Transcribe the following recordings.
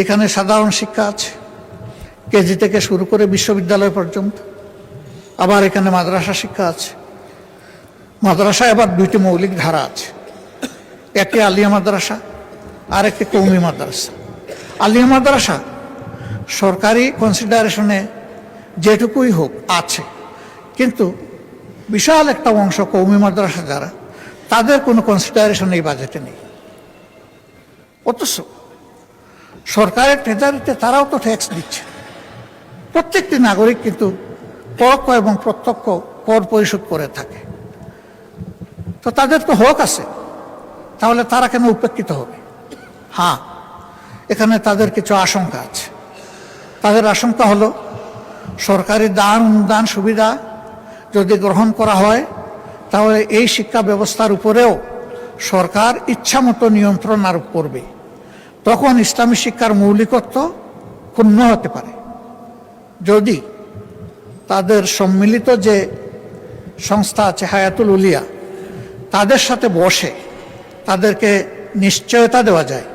এখানে সাধারণ শিক্ষা আছে, কেজি থেকে শুরু করে বিশ্ববিদ্যালয় পর্যন্ত। আবার এখানে মাদ্রাসা শিক্ষা আছে। মাদ্রাসায় আবার দুইটি মৌলিক ধারা আছে, একটি আলিয়া মাদ্রাসা আর একটি কওমি মাদ্রাসা। আলিয়া মাদ্রাসা সরকারি কনসিডারেশনে যেটুকুই হোক আছে, কিন্তু বিশাল একটা অংশ কওমি মাদ্রাসা যারা, তাদের কোনো কনসিডারেশন এই বাজেটে নেই। অথচ সরকারের ট্রেজারিতে তারাও তো ট্যাক্স দিচ্ছে। প্রত্যেকটি নাগরিক কিন্তু পরোক্ষ এবং প্রত্যক্ষ কর পরিশোধ করে থাকে, তো তাদের তো হক আছে, তাহলে তারা কেন উপেক্ষিত হবে? হ্যাঁ, এখানে তাদের কিছু আশঙ্কা আছে। তাদের আশঙ্কা হলো সরকারি দান অনুদান সুবিধা যদি গ্রহণ করা হয়, তাহলে এই শিক্ষা ব্যবস্থার উপরেও সরকার ইচ্ছামতো নিয়ন্ত্রণ আরোপ করবে। তখন ইসলামী শিক্ষার মৌলিকত্ব ক্ষুণ্ণ হতে পারে। যদি তাদের সম্মিলিত যে সংস্থা আছে হায়াতুল উলিয়া, তাদের সাথে বসে তাদেরকে নিশ্চয়তা দেওয়া যায়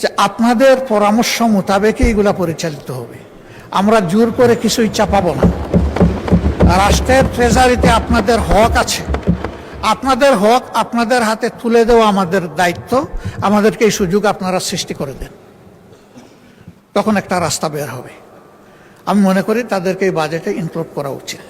যে আপনাদের পরামর্শ মোতাবেকই এগুলা পরিচালিত হবে, আমরা জোর করে কিছুই চাপাবো না। রাষ্ট্রের ট্রেজারিতে আপনাদের হক আছে, আপনাদের হক আপনাদের হাতে তুলে দেওয়া আমাদের দায়িত্ব, আমাদেরকে এই সুযোগ আপনারা সৃষ্টি করে দেন, তখন একটা রাস্তা বের হবে। আমি মনে করি তাদেরকে এই বাজেটে ইনক্লুড করা উচিত।